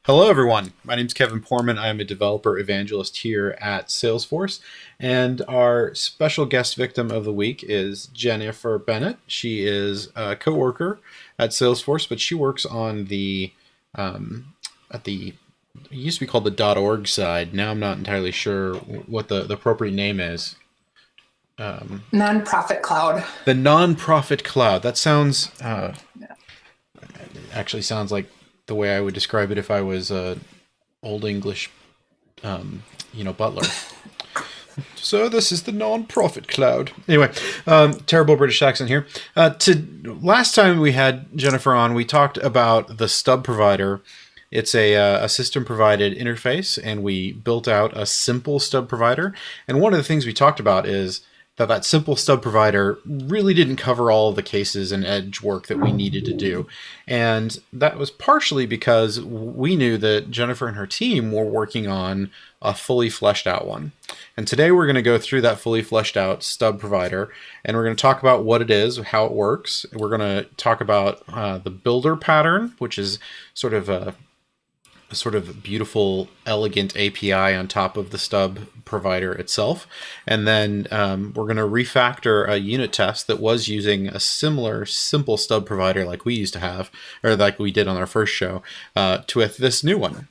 Hello, everyone. My name is Kevin Porman. I am a developer evangelist here at Salesforce. And our special guest victim of the week is Jennifer Bennett. She is a coworker at Salesforce, but she works on the at the it used to be called the .org side. Now I'm not entirely sure what the appropriate name is. Nonprofit cloud. The nonprofit cloud. That sounds actually sounds like the way I would describe it if I was a old English, butler. So this is the non-profit cloud. Anyway, terrible British accent here. Last time we had Jennifer on, we talked about the Stub Provider. It's a system-provided interface, and we built out a simple Stub Provider. And one of the things we talked about is that simple Stub Provider really didn't cover all of the cases and edge work that we needed to do. And that was partially because we knew that Jennifer and her team were working on a fully fleshed out one. And today we're going to go through that fully fleshed out Stub Provider, and we're going to talk about what it is, how it works. We're going to talk about the builder pattern, which is sort of a beautiful, elegant API on top of the Stub Provider itself. And then we're going to refactor a unit test that was using a similar simple Stub Provider like we used to have, or like we did on our first show, to this new one.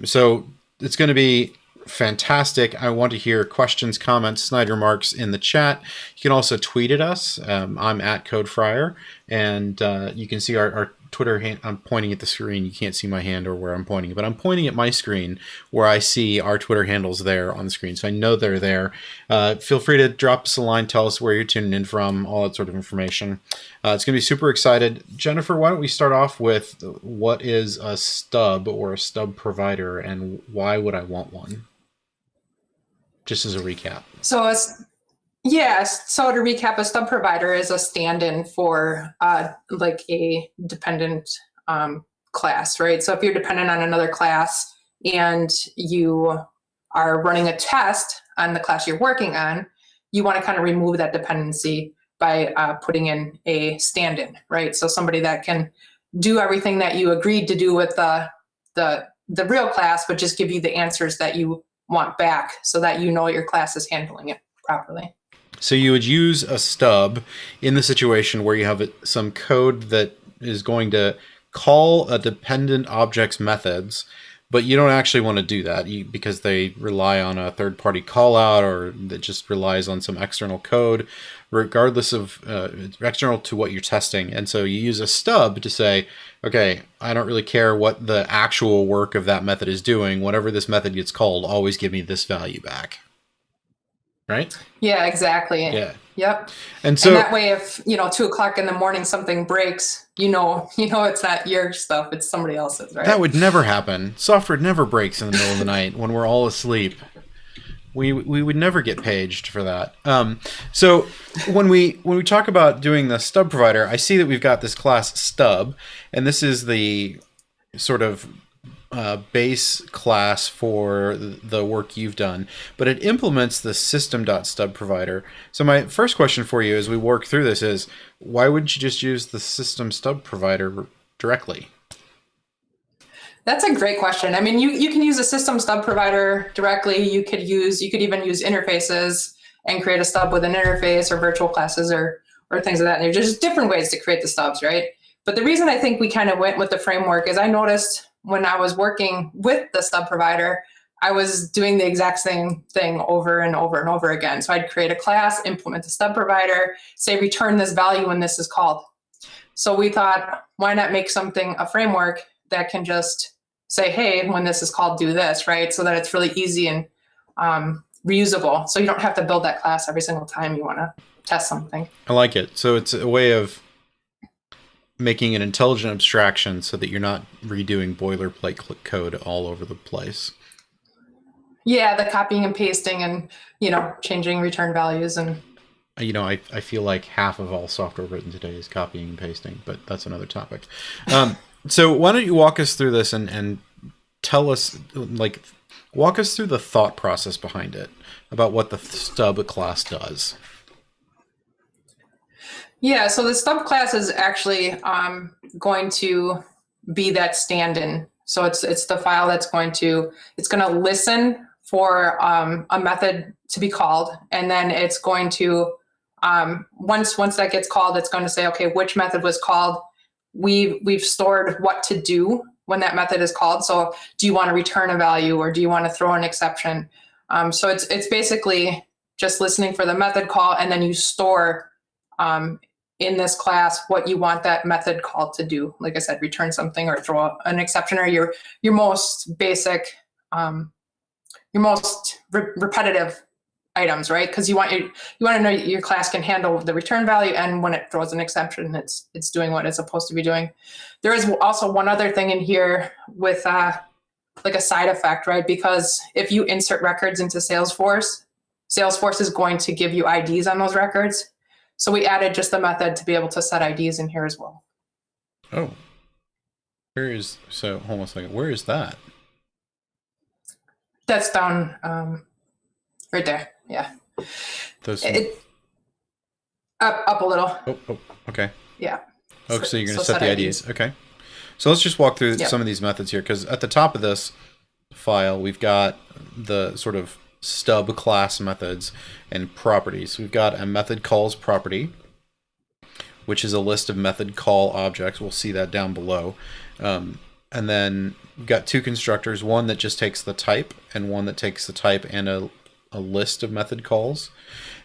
So it's going to be fantastic. I want to hear questions, comments, snide remarks in the chat. You can also tweet at us. I'm at CodeFryer, and you can see our Twitter hand. I'm pointing at the screen. You can't see my hand or where I'm pointing, but I'm pointing at my screen where I see our Twitter handles there on the screen. So I know they're there. Feel free to drop us a line, tell us where you're tuning in from, all that sort of information. It's going to be super excited. Jennifer, why don't we start off with what is a stub or a Stub Provider, and why would I want one? Just as a recap. So to recap, a Stub Provider is a stand-in for like a dependent class, right? So if you're dependent on another class and you are running a test on the class you're working on, you want to kind of remove that dependency by putting in a stand-in, right? So somebody that can do everything that you agreed to do with the real class, but just give you the answers that you want back so that you know your class is handling it properly. So you would use a stub in the situation where you have some code that is going to call a dependent object's methods, but you don't actually want to do that because they rely on a third-party callout, or that just relies on some external code, regardless of external to what you're testing. And so you use a stub to say, okay, I don't really care what the actual work of that method is doing. Whenever this method gets called, always give me this value back. Right? Yeah, exactly. Yeah. Yep. And so that way, if 2:00 in the morning something breaks, you know it's not your stuff; it's somebody else's, right? That would never happen. Software never breaks in the middle of the night when we're all asleep. We would never get paged for that. So when we talk about doing the Stub Provider, I see that we've got this class Stub, and this is the sort of base class for the work you've done, but it implements the system.stub provider. So my first question for you as we work through this is, why wouldn't you just use the system stub provider directly? That's a great question. I mean, you can use a system stub provider directly. You could even use interfaces and create a stub with an interface or virtual classes or things of that nature. There's just different ways to create the stubs, right? But the reason I think we kind of went with the framework is I noticed when I was working with the Stub Provider, I was doing the exact same thing over and over and over again. So I'd create a class, implement the Stub Provider, say return this value when this is called. So we thought, why not make a framework that can just say, hey, when this is called, do this, right? So that it's really easy and reusable. So you don't have to build that class every single time you want to test something. I like it. So it's a way of making an intelligent abstraction so that you're not redoing boilerplate code all over the place. Yeah, the copying and pasting and, changing return values. And I feel like half of all software written today is copying and pasting, but that's another topic. So why don't you walk us through this and tell us, walk us through the thought process behind it, about what the stub class does. Yeah, so the stub class is actually going to be that stand-in So it's the file that's going to listen for a method to be called, and then it's going to once that gets called, it's going to say, okay, which method was called. We've stored what to do when that method is called. So do you want to return a value, or do you want to throw an exception? So it's basically just listening for the method call, and then you store in this class what you want that method call to do. Like I said, return something or throw an exception, or your most basic, your most repetitive items, right? Because you want to know your class can handle the return value, and when it throws an exception, it's doing what it's supposed to be doing. There is also one other thing in here with like a side effect, right? Because if you insert records into Salesforce, Salesforce is going to give you IDs on those records. So we added just the method to be able to set IDs in here as well. Oh, so hold on a second. Where is that? That's down right there. Yeah. Up a little. Oh, okay. Yeah. Oh, so you're going to set the IDs. Okay. So let's just walk through some of these methods here, because at the top of this file, we've got the sort of stub class methods and properties. We've got a method calls property, which is a list of method call objects. We'll see that down below. And then we've got two constructors, one that just takes the type and one that takes the type and a list of method calls.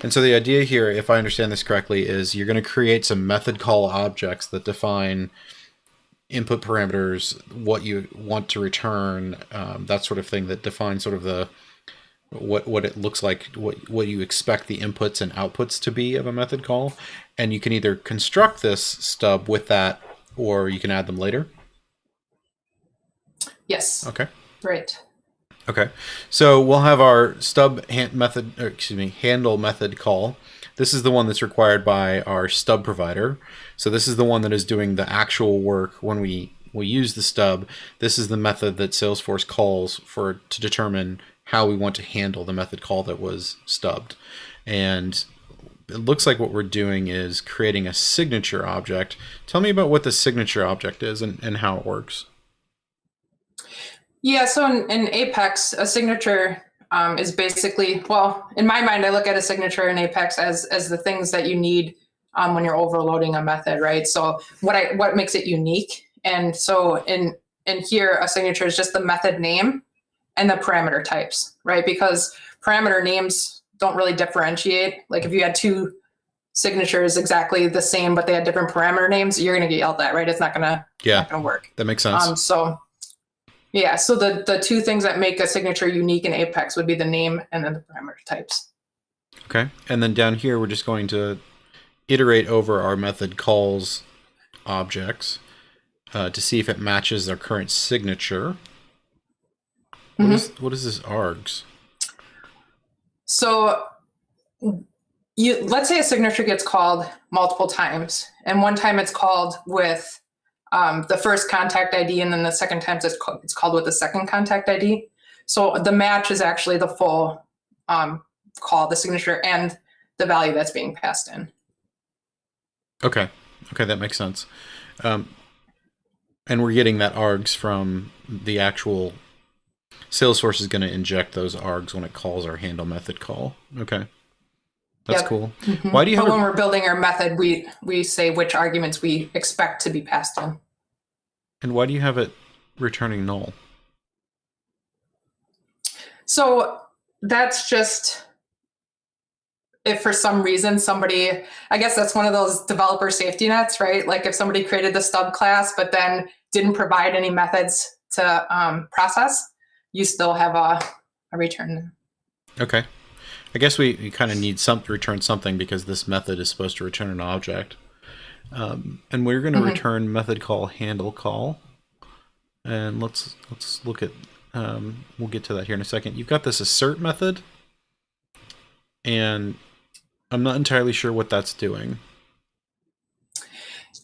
And so the idea here, if I understand this correctly, is you're going to create some method call objects that define input parameters, what you want to return, that sort of thing, that defines sort of the what it looks like, what you expect the inputs and outputs to be of a method call. And you can either construct this stub with that, or you can add them later. Yes. Okay. Right. Okay. So we'll have our stub handle method call. This is the one that's required by our stub provider. So this is the one that is doing the actual work when we use the stub. This is the method that Salesforce calls to determine how we want to handle the method call that was stubbed. And it looks like what we're doing is creating a signature object. Tell me about what the signature object is and how it works. Yeah, so in Apex, a signature is basically, well, in my mind, I look at a signature in Apex as the things that you need when you're overloading a method, right? So what makes it unique? And so in here, a signature is just the method name and the parameter types, right? Because parameter names don't really differentiate. Like if you had two signatures exactly the same, but they had different parameter names, you're going to get yelled at, right? It's not going to work. That makes sense. So the two things that make a signature unique in Apex would be the name and then the parameter types. Okay. And then down here, we're just going to iterate over our method calls objects to see if it matches our current signature. What is this args? So let's say a signature gets called multiple times, and one time it's called with the first contact ID, and then the second time it's called with the second contact ID. So the match is actually the full call, the signature, and the value that's being passed in. Okay, that makes sense. And we're getting that args from the actual Salesforce is going to inject those args when it calls our handle method call. Okay. That's cool. Mm-hmm. Why do you have when we're building our method, we say which arguments we expect to be passed in. And why do you have it returning null? So that's just if for some reason somebody, I guess that's one of those developer safety nets, right? Like if somebody created the stub class, but then didn't provide any methods to process, you still have a return. Okay. I guess we kind of need to return something because this method is supposed to return an object. And we're going to return method call handle call. And let's look at, we'll get to that here in a second. You've got this assert method, and I'm not entirely sure what that's doing.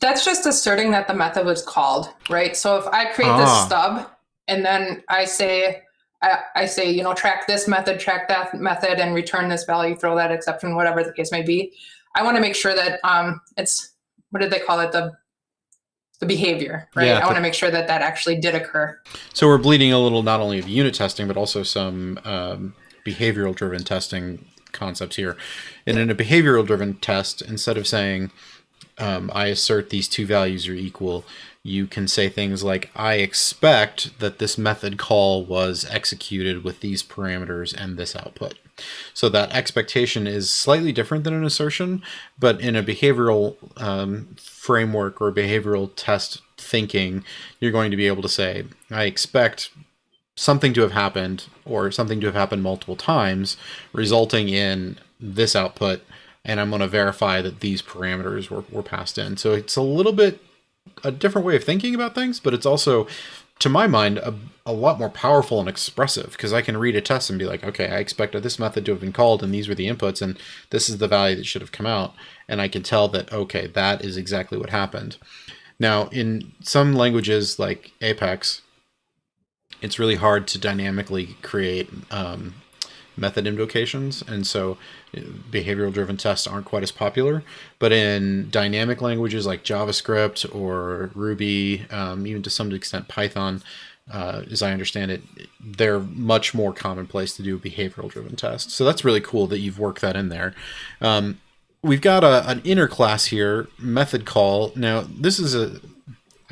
That's just asserting that the method was called, right? So if I create this stub, and then I say, track this method, track that method, and return this value, throw that exception, whatever the case may be. I want to make sure that it's, what did they call it? the behavior, right? Yeah, I want to make sure that that actually did occur. so we're bleeding a little, not only of unit testing, but also some behavioral driven testing concepts here. And in a behavioral driven test, instead of saying, I assert these two values are equal, you can say things like, I expect that this method call was executed with these parameters and this output. So that expectation is slightly different than an assertion, but in a behavioral framework or behavioral test thinking, you're going to be able to say, I expect something to have happened or something to have happened multiple times, resulting in this output, and I'm going to verify that these parameters were passed in. So it's a little bit a different way of thinking about things, but it's also, to my mind, a lot more powerful and expressive, because I can read a test and be like, okay, I expected this method to have been called and these were the inputs and this is the value that should have come out. And I can tell that, okay, that is exactly what happened. Now, in some languages like Apex, it's really hard to dynamically create method invocations, and so behavioral driven tests aren't quite as popular. But in dynamic languages like JavaScript or Ruby, even to some extent Python, as I understand it, they're much more commonplace to do a behavioral driven test. So that's really cool that you've worked that in there. We've got an inner class here, method call. Now this is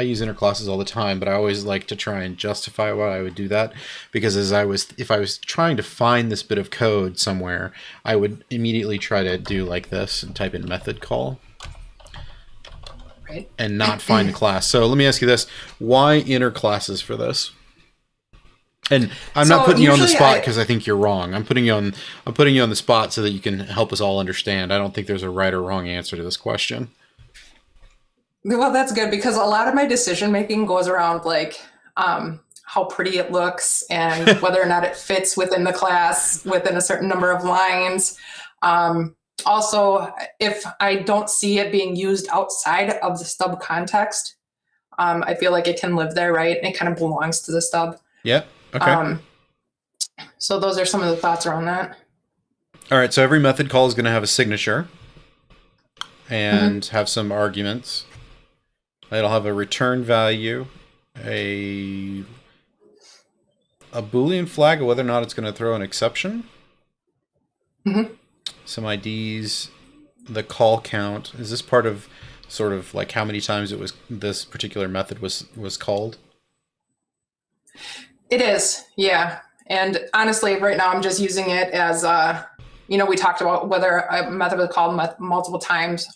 I use inner classes all the time, but I always like to try and justify why I would do that, because if I was trying to find this bit of code somewhere, I would immediately try to do like this and type in method call, right, and not find the class. So let me ask you this: why inner classes for this? And I'm not putting you on the spot because I think you're wrong. I'm putting you on the spot so that you can help us all understand. I don't think there's a right or wrong answer to this question. Well, that's good, because a lot of my decision making goes around like how pretty it looks and whether or not it fits within the class within a certain number of lines. Also, if I don't see it being used outside of the stub context, I feel like it can live there, right? It kind of belongs to the stub. Yeah. Okay. So those are some of the thoughts around that. All right. So every method call is going to have a signature and have some arguments. It'll have a return value, a Boolean flag of whether or not it's going to throw an exception, some IDs, the call count. Is this part of sort of like how many times this particular method was called? It is, yeah. And honestly, right now I'm just using it as we talked about whether a method was called multiple times.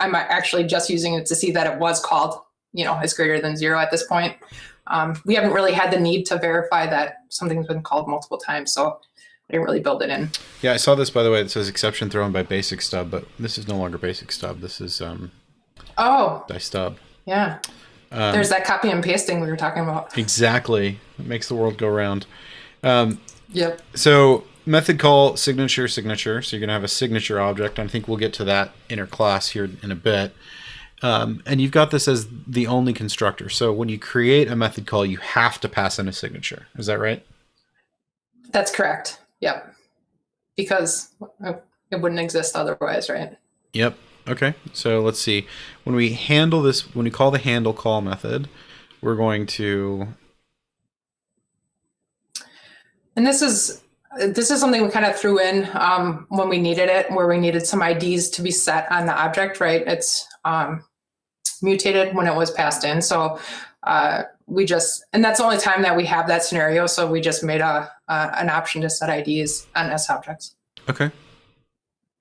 I'm actually just using it to see that it was called, is greater than 0 at this point. We haven't really had the need to verify that something's been called multiple times, so I didn't really build it in. Yeah, I saw this, by the way. It says exception thrown by basic stub, but this is no longer basic stub. This is stub. Yeah. There's that copy and pasting we were talking about. Exactly. It makes the world go round. Yep. So method call, signature. So you're going to have a signature object. I think we'll get to that inner class here in a bit. And you've got this as the only constructor. So when you create a method call, you have to pass in a signature. Is that right? That's correct. Yep. Because it wouldn't exist otherwise, right? Yep. Okay. So let's see. When we handle this, when we call the handle call method, we're going to... And this is something we kind of threw in when we needed it, where we needed some IDs to be set on the object, right? It's mutated when it was passed in. So and that's the only time that we have that scenario. So we just made an option to set IDs on S objects. Okay.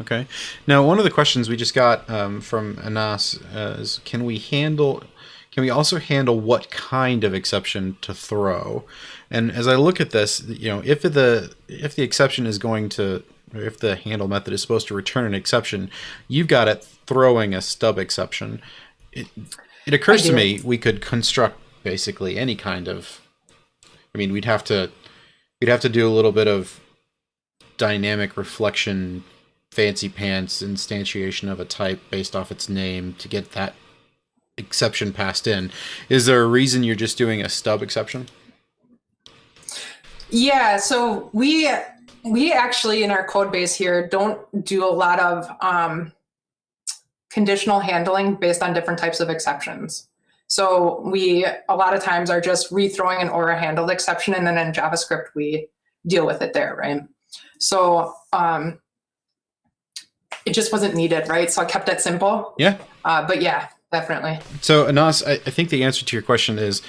Okay. Now, one of the questions we just got from Anas is, can we also handle what kind of exception to throw? And as I look at this, if the exception is going to, or if the handle method is supposed to return an exception, you've got it throwing a stub exception. It occurs to me we could construct basically any kind of. I mean, we'd have to do a little bit of dynamic reflection, fancy pants instantiation of a type based off its name to get that exception passed in. Is there a reason you're just doing a stub exception? Yeah, so we actually in our code base here don't do a lot of conditional handling based on different types of exceptions. So we a lot of times are just rethrowing an or a handled exception, and then in JavaScript we deal with it there, right? So it just wasn't needed, right? So I kept it simple. Yeah. But yeah, definitely. So Anas, I think the answer to your question is,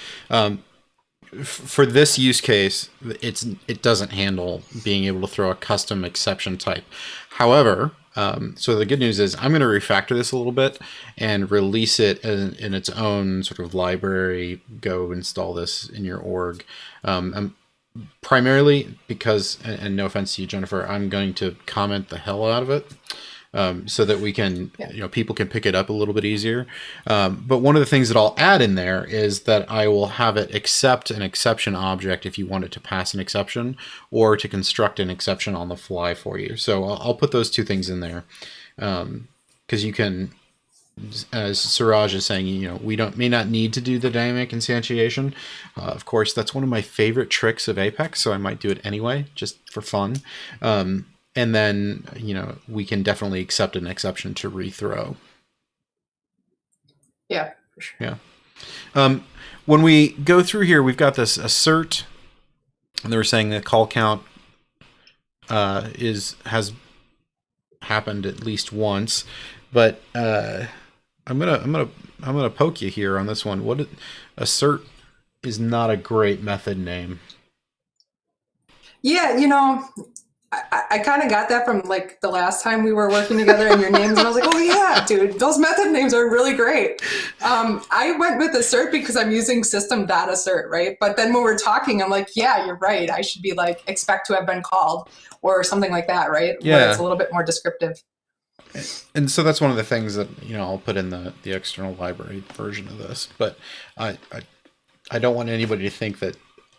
for this use case, it doesn't handle being able to throw a custom exception type. However, so the good news is I'm going to refactor this a little bit and release it in its own sort of library. Go install this in your org. Primarily because, and no offense to you, Jennifer, I'm going to comment the hell out of it. So that we can, people can pick it up a little bit easier. But one of the things that I'll add in there is that I will have it accept an exception object if you want it to pass an exception or to construct an exception on the fly for you. So I'll put those two things in there because you can, as Suraj is saying, we may not need to do the dynamic instantiation. Of course, that's one of my favorite tricks of Apex, so I might do it anyway, just for fun. And then, we can definitely accept an exception to rethrow. Yeah, for sure. Yeah. When we go through here, we've got this assert, and they were saying that call count has happened at least once, but I'm gonna poke you here on this one. Assert is not a great method name. Yeah, I kind of got that from like the last time we were working together and your names, and I was like, oh yeah, dude, those method names are really great. I went with assert because I'm using system.assert, right? But then when we're talking, I'm like, yeah, you're right. I should be like expect to have been called or something like that, right? Yeah. Where it's a little bit more descriptive. And so that's one of the things that, I'll put in the external library version of this. But I don't want anybody to think that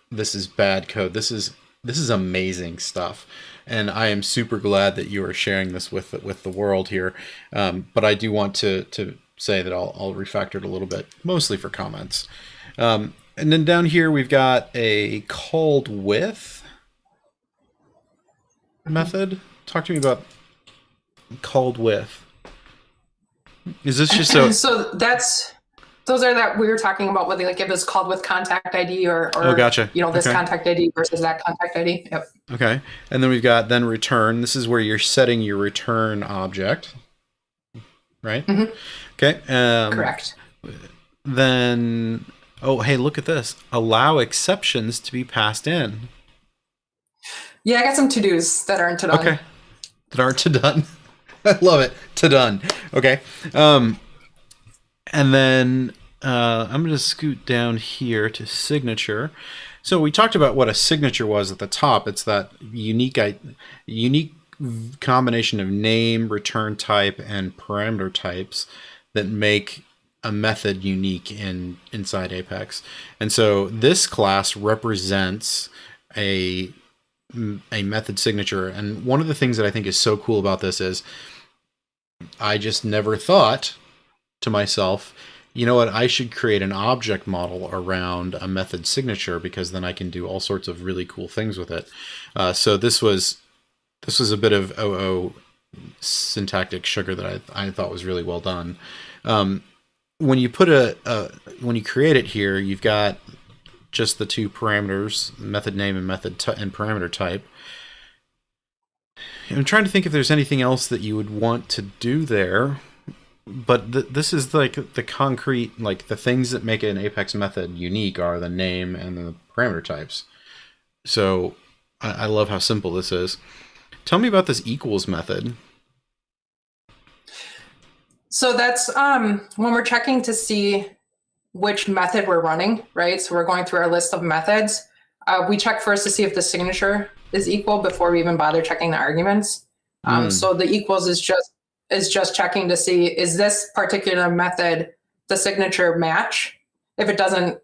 this is bad code. This is amazing stuff. And I am super glad that you are sharing this with the world here. But I do want to say that I'll refactor it a little bit, mostly for comments. And then down here, we've got a called with method. Talk to me about called with. Is this just so those are that we were talking about whether like it was called with contact ID or oh, gotcha. This contact ID versus that contact ID. Yep. Okay. And then we've got then return. This is where you're setting your return object. Right? Mm-hmm. Okay. Correct. Then, oh, hey, look at this. Allow exceptions to be passed in. Yeah, I got some to-dos that aren't to done. Okay. That aren't to done. I love it. To done. Okay. And then I'm going to scoot down here to signature. So we talked about what a signature was at the top. It's that unique combination of name, return type, and parameter types that make a method unique inside Apex. And so this class represents a method signature. And one of the things that I think is so cool about this is I just never thought to myself, you know what, I should create an object model around a method signature because then I can do all sorts of really cool things with it. So this was a bit of OO syntactic sugar that I thought was really well done. When you put when you create it here, you've got just the two parameters, method name and and parameter type. I'm trying to think if there's anything else that you would want to do there, but this is like the concrete, like the things that make an Apex method unique are the name and the parameter types. So I love how simple this is. Tell me about this equals method. So that's when we're checking to see which method we're running, right? So we're going through our list of methods. We check first to see if the signature is equal before we even bother checking the arguments. So the equals is just checking to see, is this particular method the signature match? If it doesn't,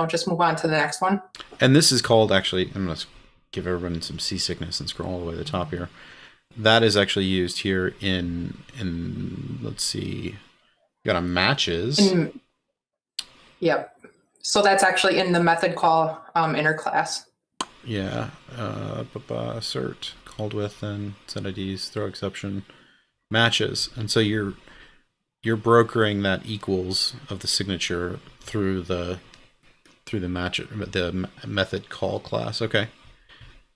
just move on to the next one. And this is called, actually, I'm going to give everyone some seasickness and scroll all the way to the top here. That is actually used here in let's see, got a matches. Yep. So that's actually in the method call inner class. Yeah. Assert, called with, and set IDs, throw exception, matches. And so you're you're brokering that equals of the signature through the method call class. Okay,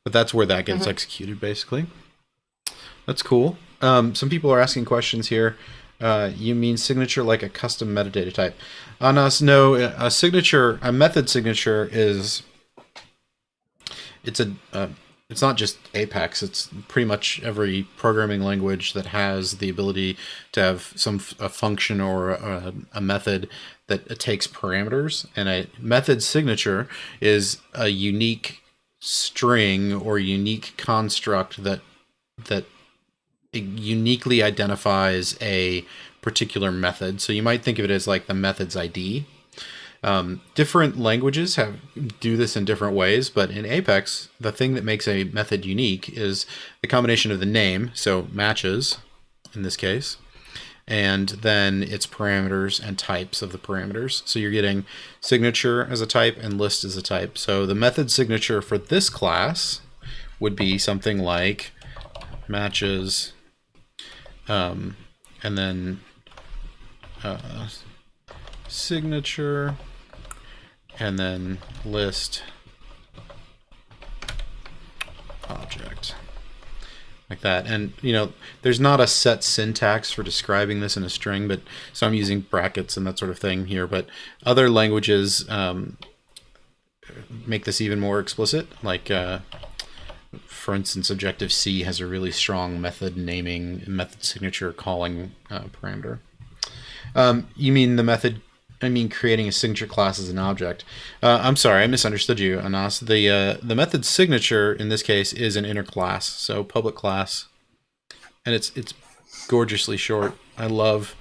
but that's where that gets executed basically. That's cool. Some people are asking questions here. You mean signature like a custom metadata type? Anas, no. A method signature is it's not just Apex. It's pretty much every programming language that has the ability to have a function or a method that takes parameters. And a method signature is a unique string or unique construct that it uniquely identifies a particular method. So you might think of it as like the method's ID. Different languages do this in different ways, but in Apex, the thing that makes a method unique is the combination of the name, so matches in this case, and then its parameters and types of the parameters. So you're getting signature as a type and list as a type. So the method signature for this class would be something like matches, and then signature, and then list object, like that. And there's not a set syntax for describing this in a string, but so I'm using brackets and that sort of thing here, but other languages make this even more explicit. Like for instance, Objective-C has a really strong method naming, method signature calling parameter. You mean the method? I mean creating a signature class as an object. I'm sorry, I misunderstood you, Anas. The method signature in this case is an inner class, so public class, and it's gorgeously short. I love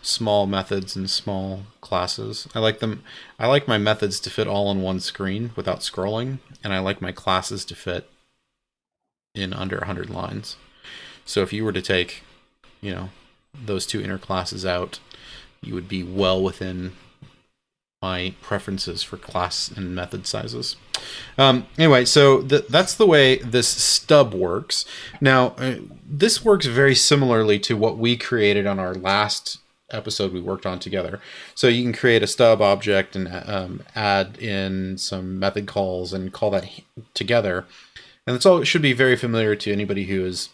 small methods and small classes. I like them. I like my methods to fit all on one screen without scrolling, and I like my classes to fit in under 100 lines. So if you were to take, those two inner classes out, you would be well within my preferences for class and method sizes. Anyway, so that's the way this stub works. Now, this works very similarly to what we created on our last episode we worked on together. So you can create a stub object and add in some method calls and call that together. And that's all. It should be very familiar to anybody who has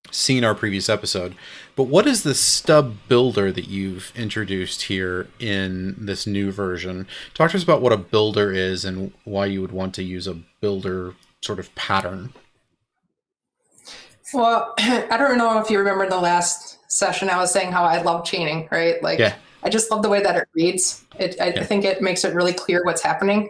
seen our previous episode. But what is the stub builder that you've introduced here in this new version? Talk to us about what a builder is and why you would want to use a builder sort of pattern. Well, I don't know if you remember the last session, I was saying how I love chaining, right? Like, yeah. I just love the way that it reads. I think it makes it really clear what's happening.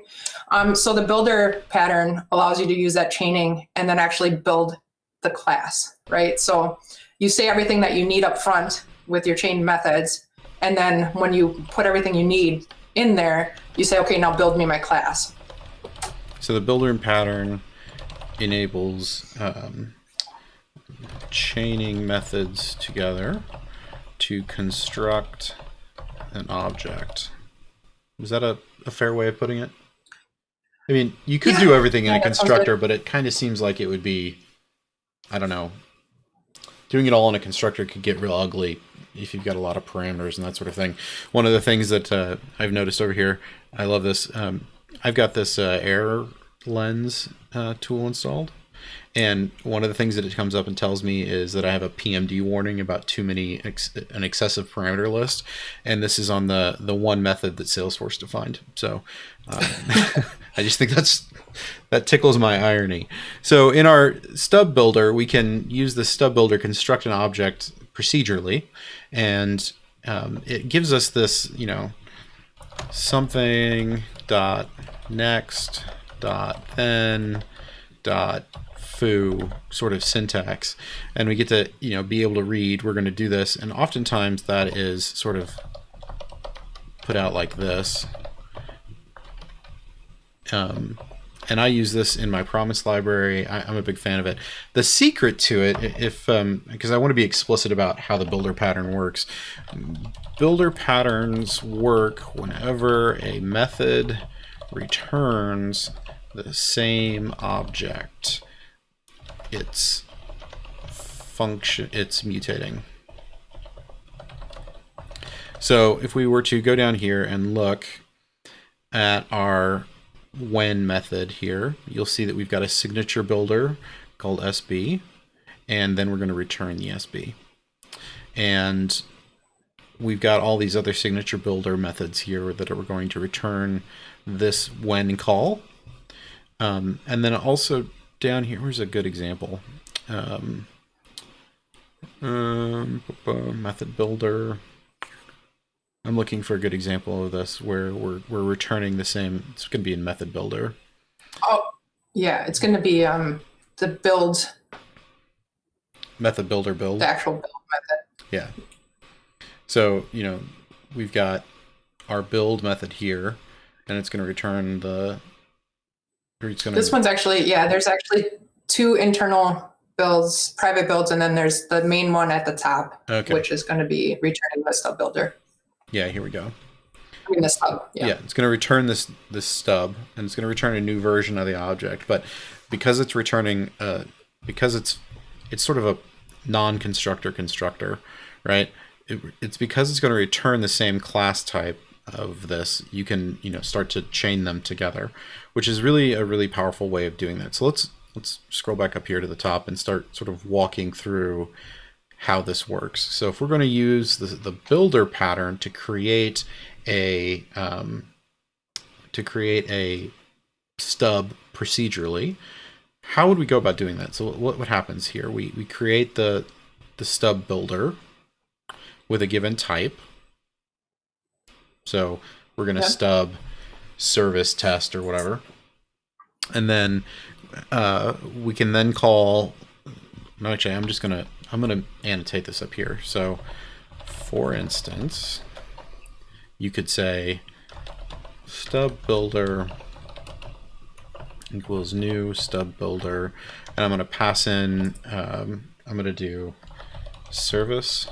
So the builder pattern allows you to use that chaining and then actually build the class, right? So you say everything that you need up front with your chained methods. And then when you put everything you need in there, you say, okay, now build me my class. So the builder pattern enables chaining methods together to construct an object. Is that a fair way of putting it? I mean, you could do everything in a constructor, but it kind of seems like it would be, I don't know, doing it all in a constructor could get real ugly if you've got a lot of parameters and that sort of thing. One of the things that I've noticed over here, I love this. I've got this error lens tool installed. And one of the things that it comes up and tells me is that I have a PMD warning about an excessive parameter list. And this is on the one method that Salesforce defined. So I just think that tickles my irony. So in our stub builder, we can use the stub builder, construct an object procedurally. And it gives us this, something dot next dot then dot foo sort of syntax, and we get to be able to read. We're going to do this, and oftentimes that is sort of put out like this. And I use this in my promise library. I'm a big fan of it. The secret to it, because I want to be explicit about how the builder pattern works. Builder patterns work whenever a method returns the same object. It's mutating. So if we were to go down here and look at our when method here, you'll see that we've got a signature builder called SB, and then we're going to return the SB. And we've got all these other signature builder methods here that are going to return this when call. And then also down here, where's a good example? Method builder. I'm looking for a good example of this where we're returning the same. It's going to be in method builder. Oh, yeah, it's going to be the build. Method builder build. The actual build method. Yeah. So, you know, we've got our build method here, and it's going to return the. This one's actually, yeah, there's actually 2 internal builds, private builds, and then there's the main one at the top, which is going to be returning the stub builder. Yeah, here we go. I mean the stub. Yeah, it's going to return this stub, and it's going to return a new version of the object. But because it's returning, because it's sort of a non-constructor constructor, right? It's because it's going to return the same class type of this. You can start to chain them together, which is really a really powerful way of doing that. So let's scroll back up here to the top and start sort of walking through how this works. So if we're going to use the builder pattern to create a stub procedurally, how would we go about doing that? So what happens here? We create the stub builder with a given type. So we're going to stub service test or whatever, and then we can then call. No, actually, I'm going to annotate this up here. So, for instance, you could say stub builder equals new stub builder, and I'm going to pass in. I'm going to do service.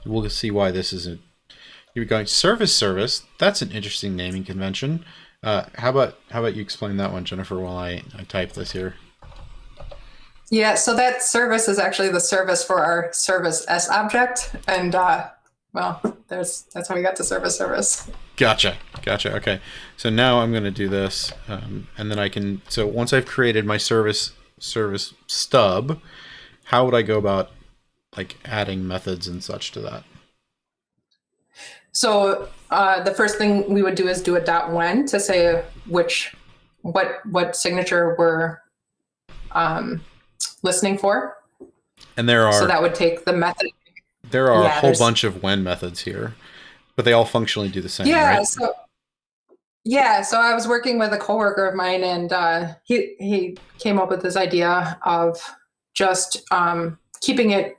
We'll see why this isn't. You're going service. That's an interesting naming convention. How about you explain that one, Jennifer, while I type this here? Yeah, so that service is actually the service for our service S object, and well, that's how we got to service. Gotcha. Okay, so now I'm going to do this, and then I can. So once I've created my service stub, how would I go about like adding methods and such to that? So the first thing we would do is do a .when to say what signature we're listening for. And so that would take the method. There are a whole bunch of when methods here, but they all functionally do the same, right? So I was working with a coworker of mine, and he came up with this idea of just keeping it.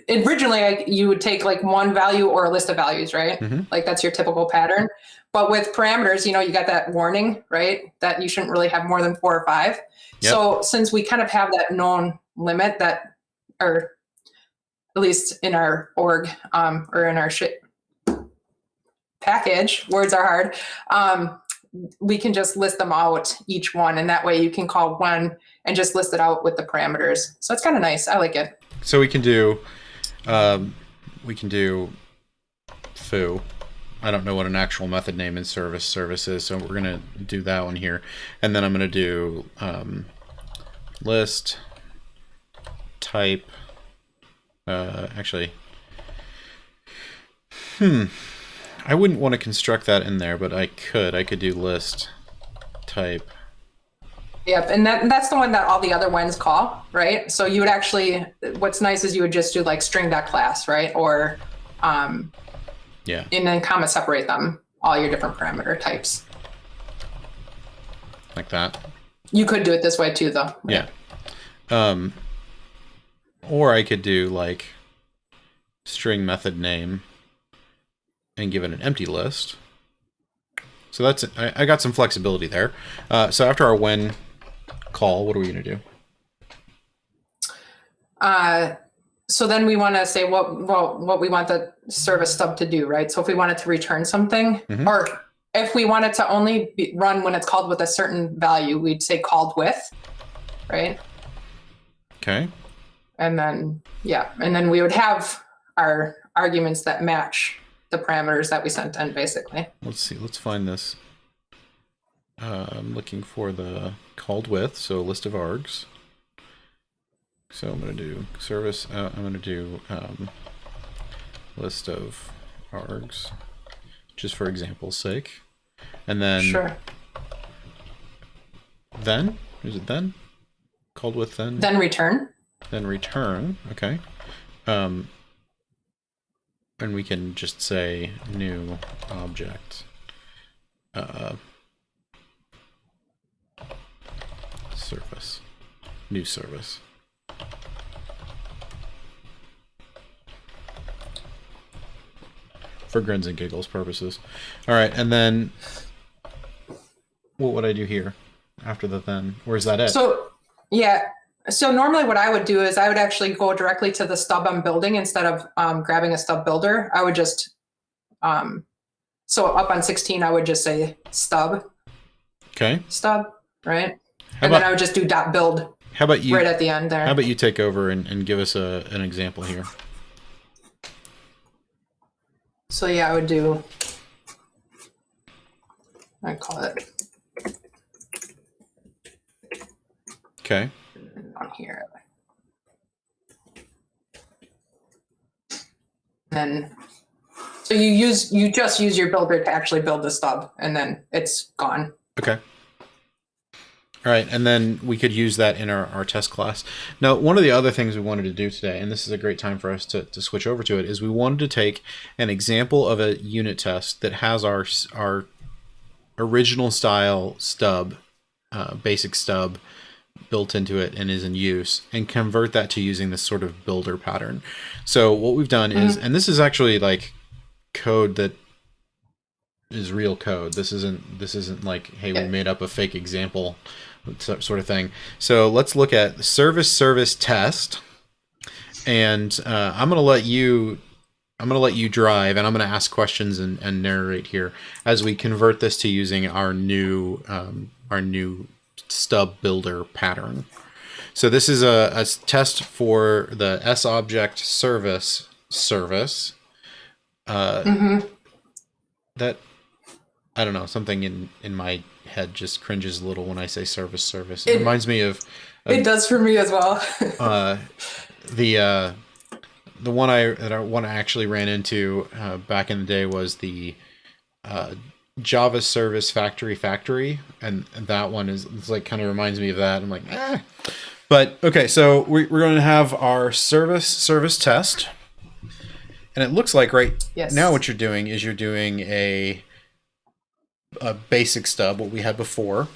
Originally, you would take like one value or a list of values, right? Mm-hmm. Like that's your typical pattern. But with parameters, you got that warning, right? That you shouldn't really have more than 4 or 5. Yep. So since we kind of have that known limit or at least in our org or in our package, words are hard. We can just list them out, each one, and that way you can call one and just list it out with the parameters. So it's kind of nice. I like it. So we can do foo. I don't know what an actual method name in service is, so we're gonna do that one here, and then I'm gonna do list type. Actually, I wouldn't want to construct that in there, but I could do list type. Yep, and that's the one that all the other ones call, right? So you would actually, what's nice is you would just do like string.class, right? Or, and then comma separate them, all your different parameter types. Like that. You could do it this way too, though. Yeah. Or I could do like string method name and give it an empty list. So that's, I got some flexibility there. So after our when call, what are we going to do? So then we want to say what we want the service stub to do, right? So if we wanted to return something, mm-hmm. or if we want it to only run when it's called with a certain value, we'd say called with, right? Okay. And then, and then we would have our arguments that match the parameters that we sent in, basically. Let's see. Let's find this. I'm looking for the called with, so list of args. So I'm going to do service. I'm going to do list of args, just for example's sake. And then Sure. Then? Is it then? Called with then? Then return. Then return. Okay. And we can just say new object. Service. New service. For grins and giggles purposes. All right, and then what would I do here after the then? Or is that it? So, yeah. So normally what I would do is I would actually go directly to the stub I'm building instead of grabbing a stub builder. I would just, so up on 16, I would just say stub. Okay. Stub, right? And then I would just do .build. How about you? Right at the end there. How about you take over and give us an example here? So yeah, I would do, I call it Okay. on here. Then, so you just use your builder to actually build the stub, and then it's gone. Okay. All right, and then we could use that in our test class. Now, one of the other things we wanted to do today, and this is a great time for us to switch over to it, is we wanted to take an example of a unit test that has our original style stub, basic stub, built into it and is in use, and convert that to using this sort of builder pattern. So what we've done is, and this is actually like code that is real code. This isn't like, hey, we made up a fake example sort of thing. So let's look at service test, and I'm gonna let you drive, and I'm gonna ask questions and narrate here as we convert this to using our new stub builder pattern. So this is a test for the S-object service. That, I don't know, something in my head just cringes a little when I say service. It reminds me of it does for me as well. The one I actually ran into back in the day was the Java service factory, and that one is like kind of reminds me of that. I'm like, ah. But okay, so we're going to have our service test, and it looks like now what you're doing is you're doing a basic stub, what we had before.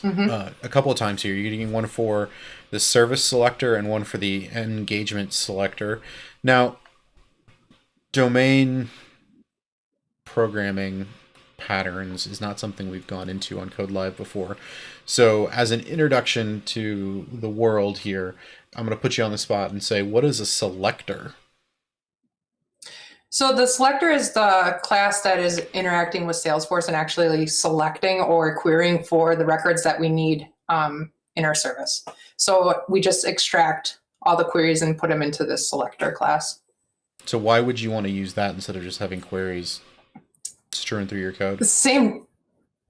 A couple of times here. You're getting one for the service selector and one for the engagement selector. Now, domain programming patterns is not something we've gone into on codeLive before. So as an introduction to the world here, I'm going to put you on the spot and say, what is a selector? So the selector is the class that is interacting with Salesforce and actually selecting or querying for the records that we need in our service. So we just extract all the queries and put them into this selector class. So why would you want to use that instead of just having queries strewn through your code? The same.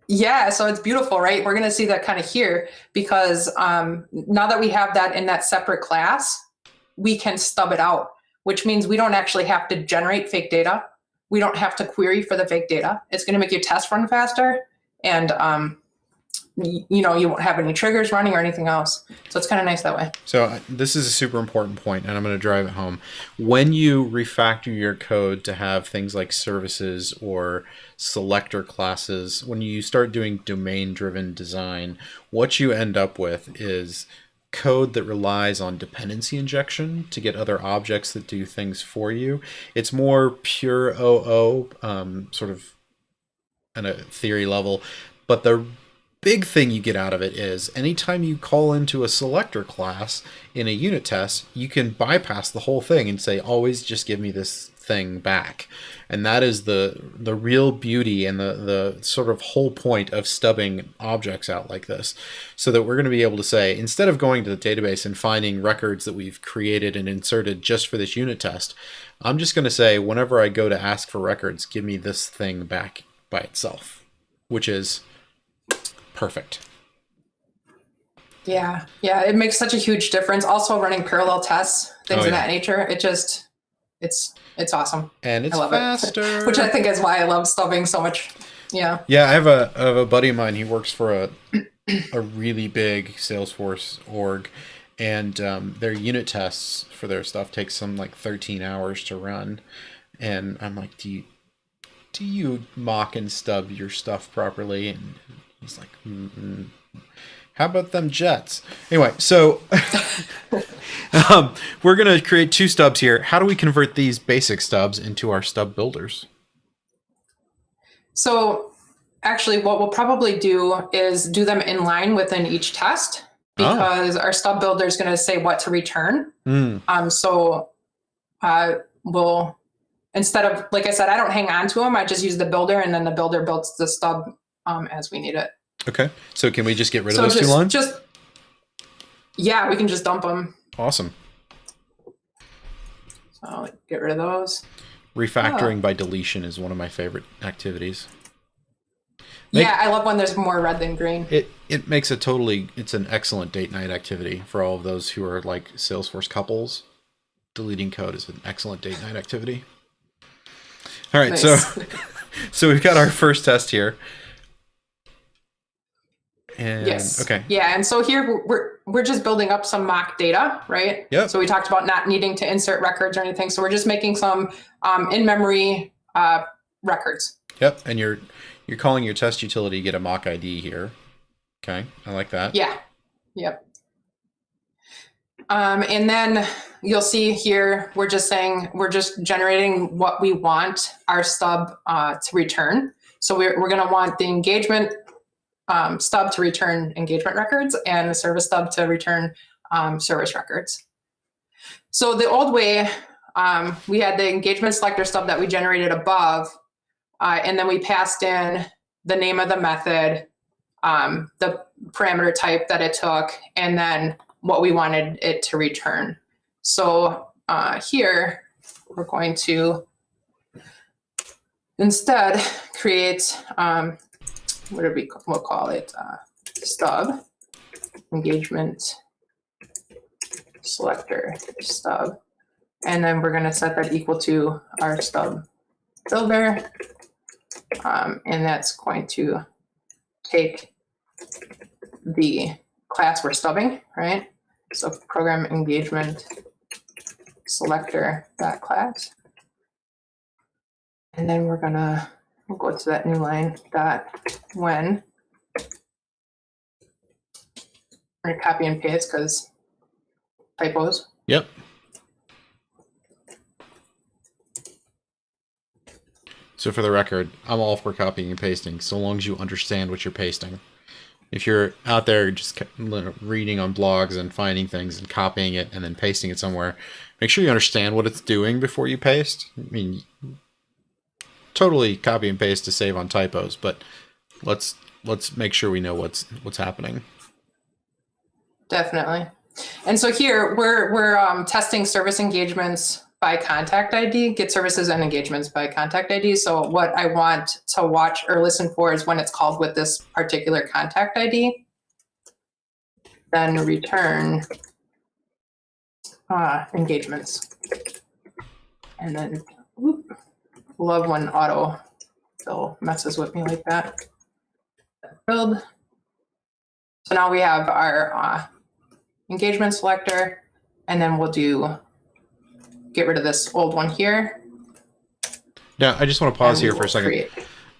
Yeah, so it's beautiful, right? We're going to see that kind of here because now that we have that in that separate class, we can stub it out, which means we don't actually have to generate fake data. We don't have to query for the fake data. It's going to make your test run faster, and you won't have any triggers running or anything else. So it's kind of nice that way. So this is a super important point, and I'm going to drive it home. When you refactor your code to have things like services or selector classes, when you start doing domain-driven design, what you end up with is code that relies on dependency injection to get other objects that do things for you. It's more pure OO, sort of at a theory level, but the big thing you get out of it is anytime you call into a selector class in a unit test, you can bypass the whole thing and say, always just give me this thing back. And that is the real beauty and the sort of whole point of stubbing objects out like this, so that we're going to be able to say, instead of going to the database and finding records that we've created and inserted just for this unit test, I'm just going to say, whenever I go to ask for records, give me this thing back by itself, which is perfect. Yeah, it makes such a huge difference. Also, running parallel tests, things of that nature, it's awesome. And it's I love faster. Which I think is why I love stubbing so much. Yeah. Yeah, I have a buddy of mine. He works for a really big Salesforce org, and their unit tests for their stuff take some like 13 hours to run. And I'm like, do you mock and stub your stuff properly? And he's like, how about them jets? Anyway, so we're going to create 2 stubs here. How do we convert these basic stubs into our stub builders? So actually what we'll probably do is do them in line within each test, because our stub builder is going to say what to return. So we'll, instead of, like I said, I don't hang on to them. I just use the builder, and then the builder builds the stub as we need it. Okay. So can we just get rid of those 2 lines? Yeah, we can just dump them. Awesome. So I'll get rid of those. Refactoring by deletion is one of my favorite activities. I love when there's more red than green. It makes it's an excellent date night activity for all of those who are like Salesforce couples. Deleting code is an excellent date night activity. All right, nice. So we've got our first test here. And, yes. Okay. Yeah, and so here we're just building up some mock data, right? Yep. So we talked about not needing to insert records or anything. So we're just making some in-memory records. Yep. And you're calling your test utility get a mock ID here. Okay, I like that. Yeah. Yep. And then you'll see here we're just generating what we want our stub to return. So we're going to want the engagement stub to return engagement records, and the service stub to return service records. So the old way, we had the engagement selector stub that we generated above, and then we passed in the name of the method, the parameter type that it took, and then what we wanted it to return. So here, we're going to instead create we'll call it stub engagement selector stub, and then we're going to set that equal to our stub builder, and that's going to take the class we're stubbing, right? So program engagement selector that class, and then we'll go to that new line dot when. We're going to copy and paste because typos. Yep. So for the record, I'm all for copying and pasting, so long as you understand what you're pasting. If you're out there just reading on blogs and finding things and copying it and then pasting it somewhere, make sure you understand what it's doing before you paste. I mean, totally copy and paste to save on typos, but let's make sure we know what's happening. Definitely. And so here we're testing service engagements by contact ID, get services and engagements by contact ID. So what I want to watch or listen for is when it's called with this particular contact ID, then return engagements. And then, love when autofill messes with me like that. Build. So now we have our engagement selector, and then we'll get rid of this old one here. Now, I just want to pause here for a second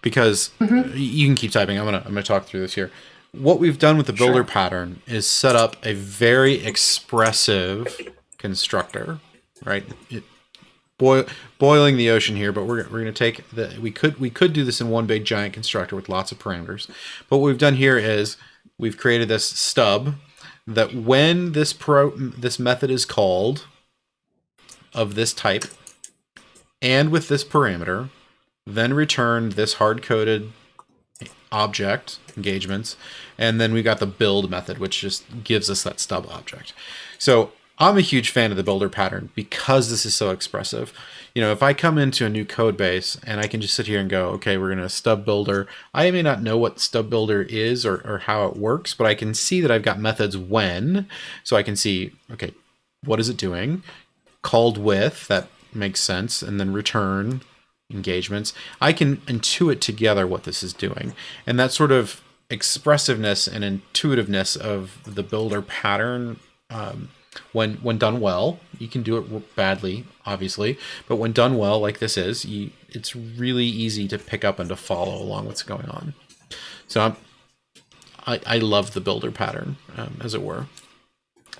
because you can keep typing. I'm gonna talk through this here. What we've done with the builder pattern is set up a very expressive constructor, right? Boiling the ocean here, but we're going to take we could do this in one big giant constructor with lots of parameters. But what we've done here is we've created this stub that when this method is called of this type, and with this parameter, then return this hard-coded object engagements, and then we got the build method, which just gives us that stub object. So I'm a huge fan of the builder pattern because this is so expressive. You know, if I come into a new code base and I can just sit here and go, okay, we're going to stub builder. I may not know what stub builder is or how it works, but I can see that I've got methods when, so I can see, okay, what is it doing? Called with, that makes sense, and then return engagements. I can intuit together what this is doing. And that sort of expressiveness and intuitiveness of the builder pattern, when done well, you can do it badly, obviously, but when done well, like this is, it's really easy to pick up and to follow along what's going on. So I love the builder pattern, as it were.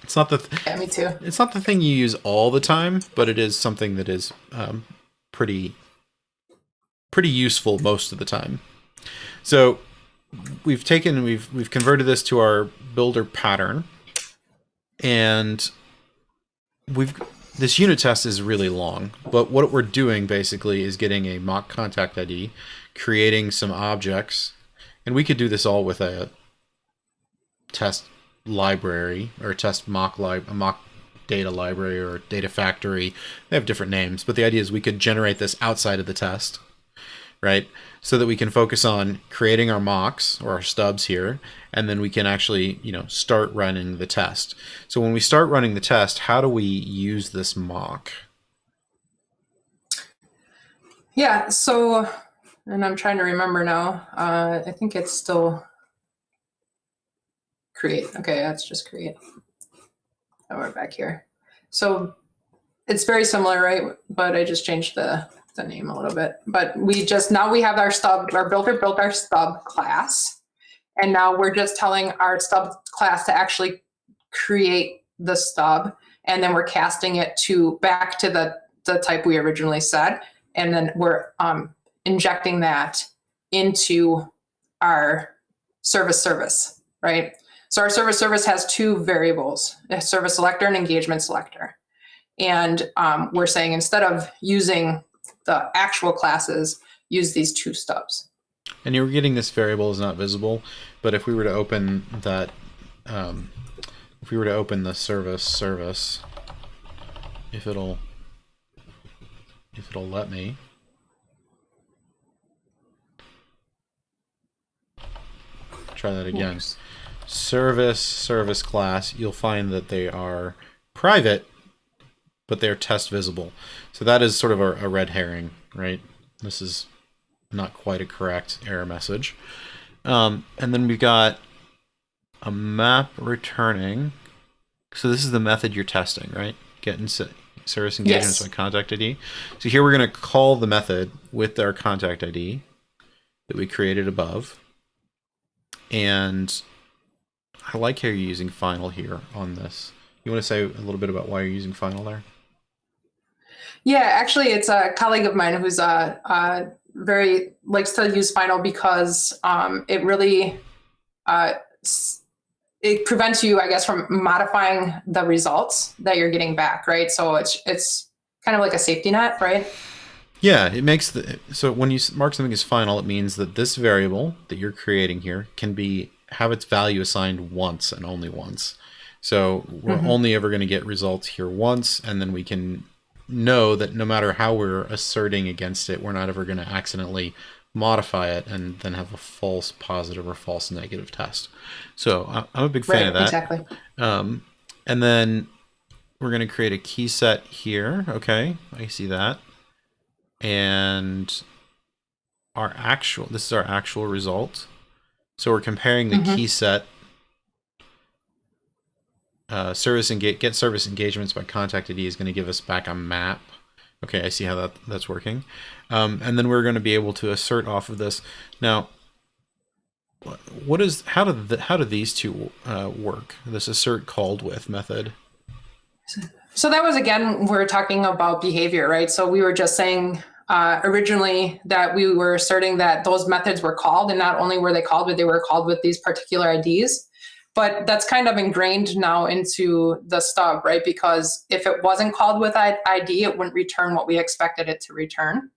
It's not the Yeah, me too. It's not the thing you use all the time, but it is something that is pretty useful most of the time. So we've converted this to our builder pattern, and this unit test is really long, but what we're doing basically is getting a mock contact ID, creating some objects, and we could do this all with a test library or test mock data library or data factory. They have different names, but the idea is we could generate this outside of the test, right? So that we can focus on creating our mocks or our stubs here, and then we can actually, start running the test. So when we start running the test, how do we use this mock? Yeah, so, and I'm trying to remember now. I think it's still create. Okay, that's just create. Oh, we're back here. So it's very similar, right? But I just changed the name a little bit. But now we have our stub, our builder built our stub class. And now we're just telling our stub class to actually create the stub. And then we're casting it back to the type we originally said. And then we're injecting that into our service, right? So our service has two variables, a service selector and engagement selector. And we're saying instead of using the actual classes, use these two stubs. And you're getting this variable is not visible, but if we were to open that, if we were to open the service, if it'll let me. Try that again. Oops. Service class, you'll find that they are private, but they're test visible. So that is sort of a red herring, right? This is not quite a correct error message. And then we've got a map returning. So this is the method you're testing, right? Getting service engagements by contact ID. So here we're going to call the method with our contact ID that we created above. And I like how you're using final here on this. You want to say a little bit about why you're using final there? Yeah, actually, it's a colleague of mine who's very likes to use final because it really it prevents you, I guess, from modifying the results that you're getting back, right? So it's kind of like a safety net, right? Yeah, it makes so when you mark something as final, it means that this variable that you're creating here can have its value assigned once and only once. So we're only ever going to get results here once, and then we can know that no matter how we're asserting against it, we're not ever going to accidentally modify it and then have a false positive or false negative test. So I'm a big fan of that. Exactly. And then we're going to create a key set here. Okay, I see that. And this is our actual result. So we're comparing the key set get service engagements by contact ID is going to give us back a map. Okay, I see how that's working. And then we're going to be able to assert off of this. Now, how do these two work? This assert called with method. So that was, again, we're talking about behavior, right? So we were just saying originally that we were asserting that those methods were called, and not only were they called, but they were called with these particular IDs. But that's kind of ingrained now into the stub, right? Because if it wasn't called with ID, it wouldn't return what we expected it to return.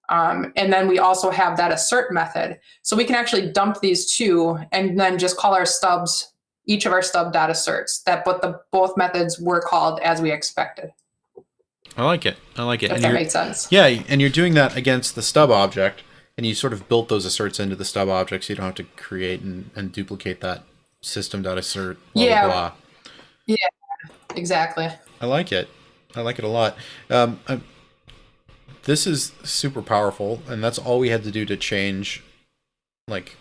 And then we also have that assert method. So we can actually dump these two and then just call our stubs, each of our stub dot asserts, that but both methods were called as we expected. I like it. I like it. If that makes sense. Yeah, and you're doing that against the stub object, and you sort of built those asserts into the stub object, so you don't have to create and duplicate that system.assert, blah, Yeah. blah, blah. Yeah, exactly. I like it. I like it a lot. This is super powerful, and that's all we had to do to change. Like,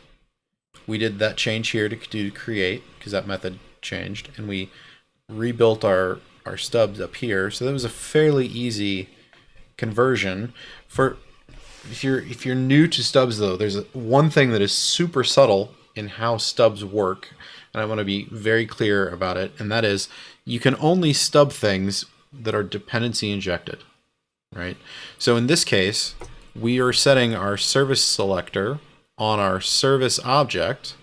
we did that change here to do create, because that method changed, and we rebuilt our stubs up here. So that was a fairly easy conversion. For if you're new to stubs, though, there's one thing that is super subtle in how stubs work, and I want to be very clear about it, and that is you can only stub things that are dependency injected, right? So in this case, we are setting our service selector on our service object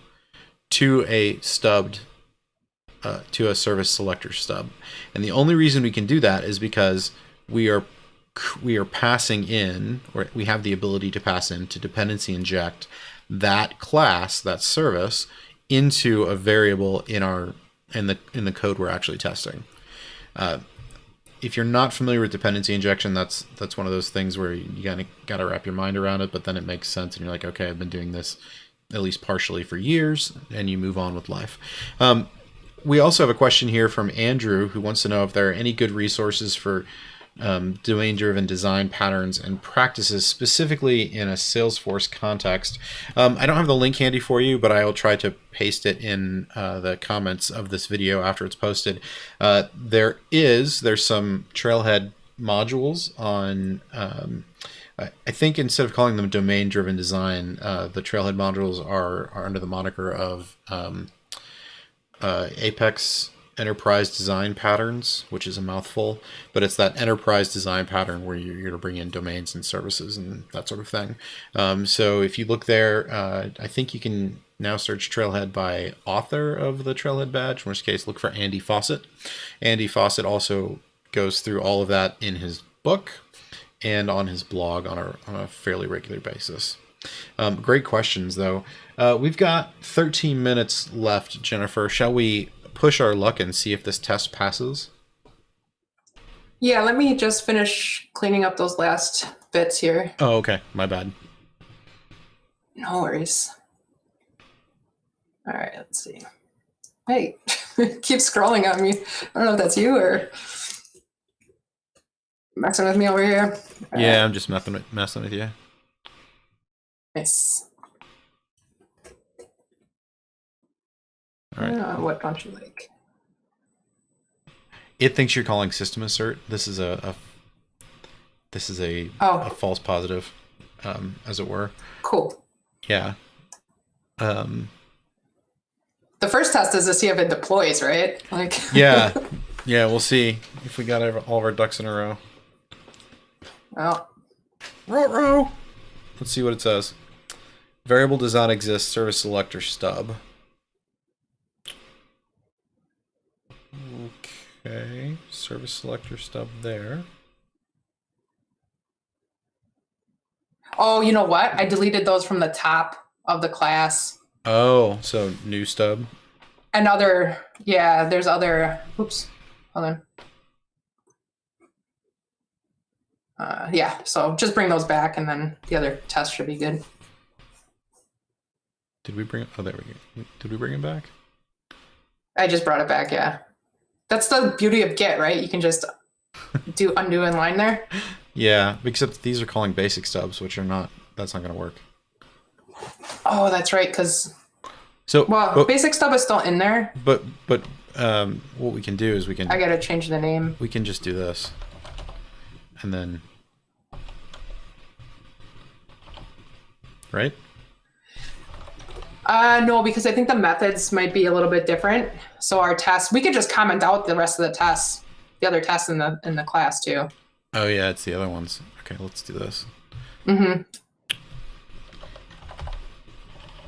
to a stubbed to a service selector stub, and the only reason we can do that is because we are passing in, or we have the ability to pass in, to dependency inject that class, that service, into a variable in the code we're actually testing. If you're not familiar with dependency injection, that's one of those things where you gotta wrap your mind around it, but then it makes sense, and you're like, okay, I've been doing this at least partially for years, and you move on with life. We also have a question here from Andrew, who wants to know if there are any good resources for domain-driven design patterns and practices, specifically in a Salesforce context. I don't have the link handy for you, but I will try to paste it in the comments of this video after it's posted. There's some Trailhead modules on, I think instead of calling them domain-driven design, the Trailhead modules are under the moniker of Apex Enterprise Design Patterns, which is a mouthful, but it's that enterprise design pattern where you're going to bring in domains and services and that sort of thing. So if you look there, I think you can now search Trailhead by author of the Trailhead badge, in which case look for Andy Fawcett. Andy Fawcett also goes through all of that in his book and on his blog on a fairly regular basis. Great questions, though. We've got 13 minutes left, Jennifer. Shall we push our luck and see if this test passes? Yeah, let me just finish cleaning up those last bits here. Oh, okay. My bad. No worries. All right, let's see. Hey, keep scrolling on me. I don't know if that's you or messing with me over here. All yeah, right. I'm just messing with you. Nice. All right. What don't you like? It thinks you're calling system assert. This is a false positive, as it were. Cool. Yeah. The first test is to see if it deploys, right? Like. Yeah. Yeah. We'll see if we got all of our ducks in a row. Well. Row. Let's see what it says. Variable does not exist. Service selector stub. Okay, service selector stub there. Oh, you know what? I deleted those from the top of the class. Oh, so new stub. And there's other, oops, hold on. Yeah, so just bring those back and then the other test should be good. Did we bring, oh, there we go. Did we bring it back? I just brought it back, yeah. That's the beauty of Git, right? You can just do undo in line there. Yeah, except these are calling basic stubs, which are not, that's not going to work. Oh, that's right, because, so, basic stub is still in there. But what we can do is I got to change the name. We can just do this. And then, right? No, because I think the methods might be a little bit different. So our tests, we could just comment out the rest of the tests, the other tests in the class too. Oh yeah, it's the other ones. Okay, let's do this. Mm-hmm.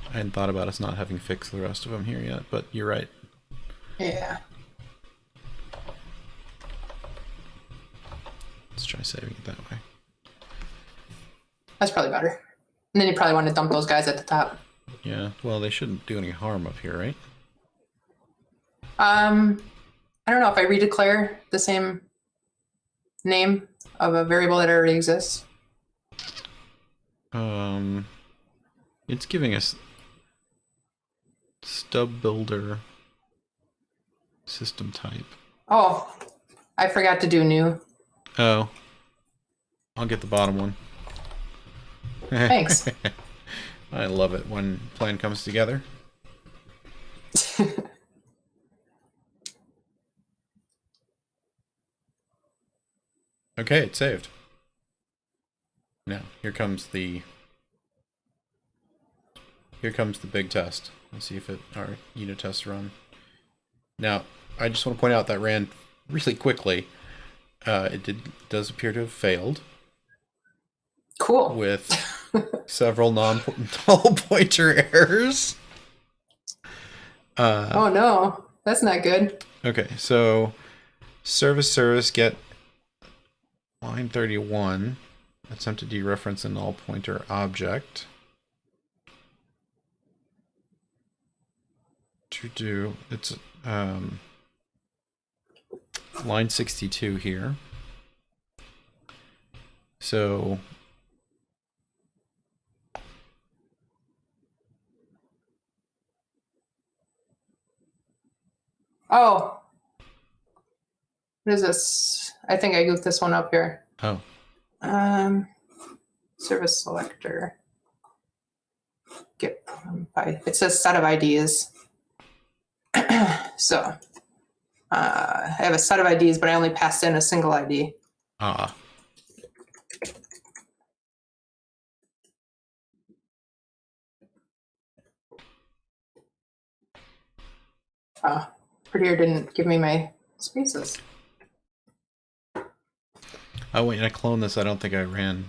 I hadn't thought about us not having fixed the rest of them here yet, but you're right. Yeah. Let's try saving it that way. That's probably better. And then you probably want to dump those guys at the top. Yeah, well, they shouldn't do any harm up here, right? I don't know if I redeclare the same name of a variable that already exists. It's giving us stub builder system type. Oh, I forgot to do new. Oh, I'll get the bottom one. Thanks. I love it when plan comes together. Okay, it's saved. Now, here comes the big test. Let's see if our unit tests run. Now, I just want to point out that ran really quickly. It does appear to have failed. Cool. With several null pointer errors. Oh no, that's not good. Okay, so service get line 31. Attempt to dereference a null pointer object. To do it's line 62 here. So oh, what is this? I think I goofed this one up here. Oh. Service selector. Get by. It says set of IDs. So I have a set of IDs, but I only passed in a single ID. Ah. Prettier didn't give me my spaces. Oh wait, I cloned this. I don't think I ran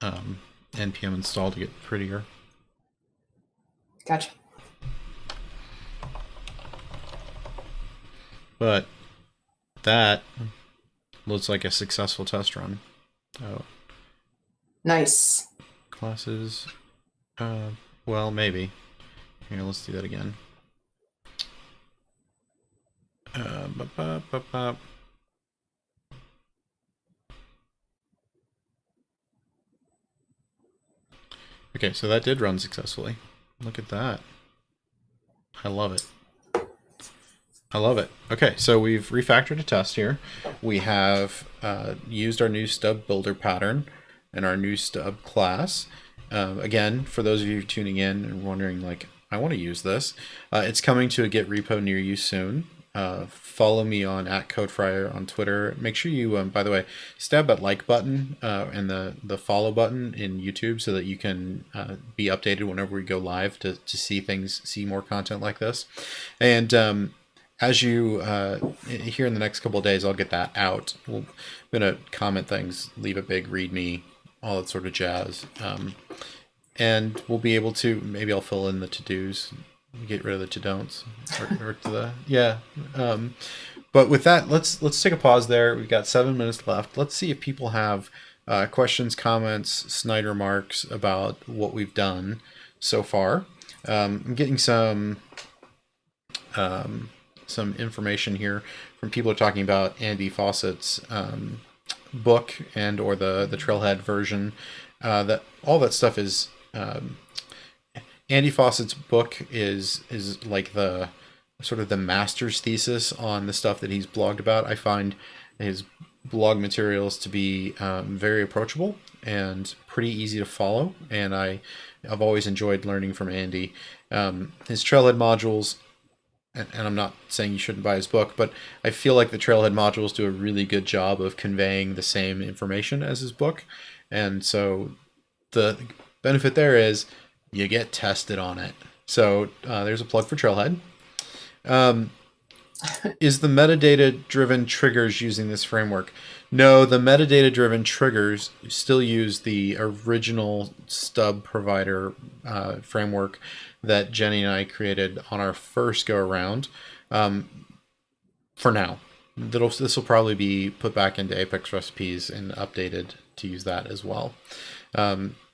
npm install to get prettier. Gotcha. But that looks like a successful test run. Oh. Nice. Classes. Well, maybe. Here, let's do that again. Okay, so that did run successfully. Look at that. I love it. I love it. Okay, so we've refactored a test here. We have used our new stub builder pattern and our new stub class. Again, for those of you tuning in and wondering, like, I want to use this, it's coming to a Git repo near you soon. Follow me on @CodeFryer on Twitter. Make sure you, by the way, stab that like button and the follow button in YouTube so that you can be updated whenever we go live to see more content like this. And as you here in the next couple of days, I'll get that out. I'm gonna comment things, leave a big README, all that sort of jazz, and we'll be able to. Maybe I'll fill in the to-dos, get rid of the to-don'ts, or to the yeah. But with that, let's take a pause there. We've got 7 minutes left. Let's see if people have questions, comments, snide remarks about what we've done so far. I'm getting some information here from people who are talking about Andy Fawcett's book and or the Trailhead version. That all that stuff is Andy Fawcett's book is like the sort of the master's thesis on the stuff that he's blogged about. I find his blog materials to be very approachable and pretty easy to follow, and I've always enjoyed learning from Andy. His Trailhead modules, and I'm not saying you shouldn't buy his book, but I feel like the Trailhead modules do a really good job of conveying the same information as his book. And so the benefit there is you get tested on it. So there's a plug for Trailhead. Is the metadata-driven triggers using this framework? No, the metadata-driven triggers still use the original Stub Provider framework that Jenny and I created on our first go-around. For now, this will probably be put back into Apex recipes and updated to use that as well.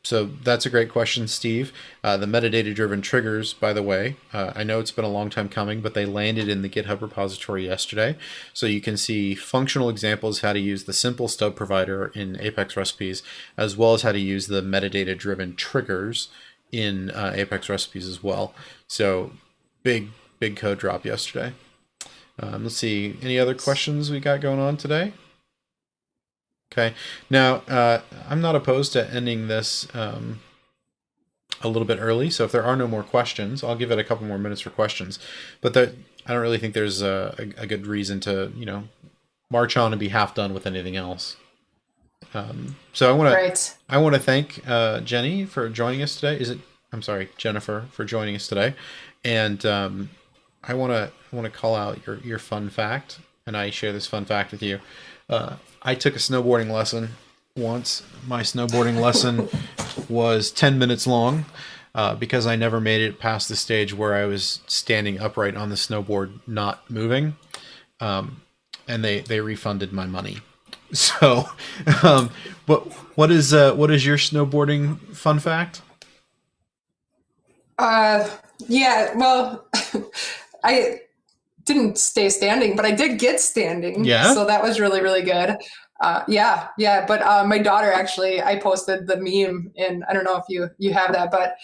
So that's a great question, Steve. The metadata-driven triggers, by the way, I know it's been a long time coming, but they landed in the GitHub repository yesterday. So you can see functional examples how to use the simple stub provider in Apex recipes, as well as how to use the metadata-driven triggers in Apex recipes as well. So big code drop yesterday. Let's see, any other questions we got going on today? Okay, now I'm not opposed to ending this a little bit early, so if there are no more questions, I'll give it a couple more minutes for questions. But I don't really think there's a good reason to, march on and be half done with anything else. So I want to thank Jenny for joining us today. I'm sorry, Jennifer, for joining us today, and I want to call out your fun fact, and I share this fun fact with you. I took a snowboarding lesson once. My snowboarding lesson was 10 minutes long because I never made it past the stage where I was standing upright on the snowboard, not moving, and they refunded my money. So, what is your snowboarding fun fact? Yeah, well, I didn't stay standing, but I did get standing. Yeah. So that was really, really good. Yeah. But my daughter, actually, I posted the meme, and I don't know if you have that, but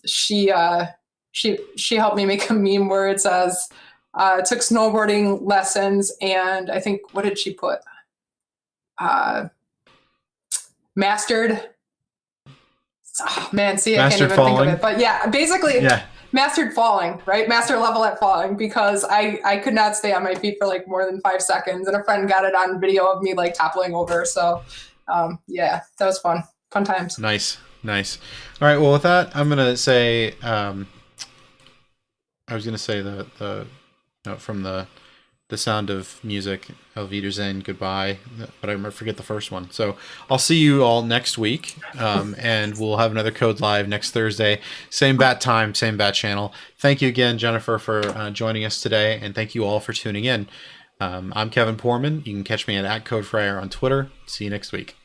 she helped me make a meme where it says, took snowboarding lessons, and I think, what did she put? Mastered. Oh, man, see, I can't even think of it. But yeah, basically, mastered falling, right? Master level at falling, because I could not stay on my feet for like more than 5 seconds, and a friend got it on video of me like toppling over. So yeah, that was fun times. Nice. All right, well, with that, I'm gonna say I was gonna say the from the Sound of Music, Auf Wiedersehen, goodbye, but I forget the first one. So I'll see you all next week, and we'll have another codeLive next Thursday. Same bat time, same bat channel. Thank you again, Jennifer, for joining us today, and thank you all for tuning in. I'm Kevin Poorman. You can catch me at CodeFryer on Twitter. See you next week.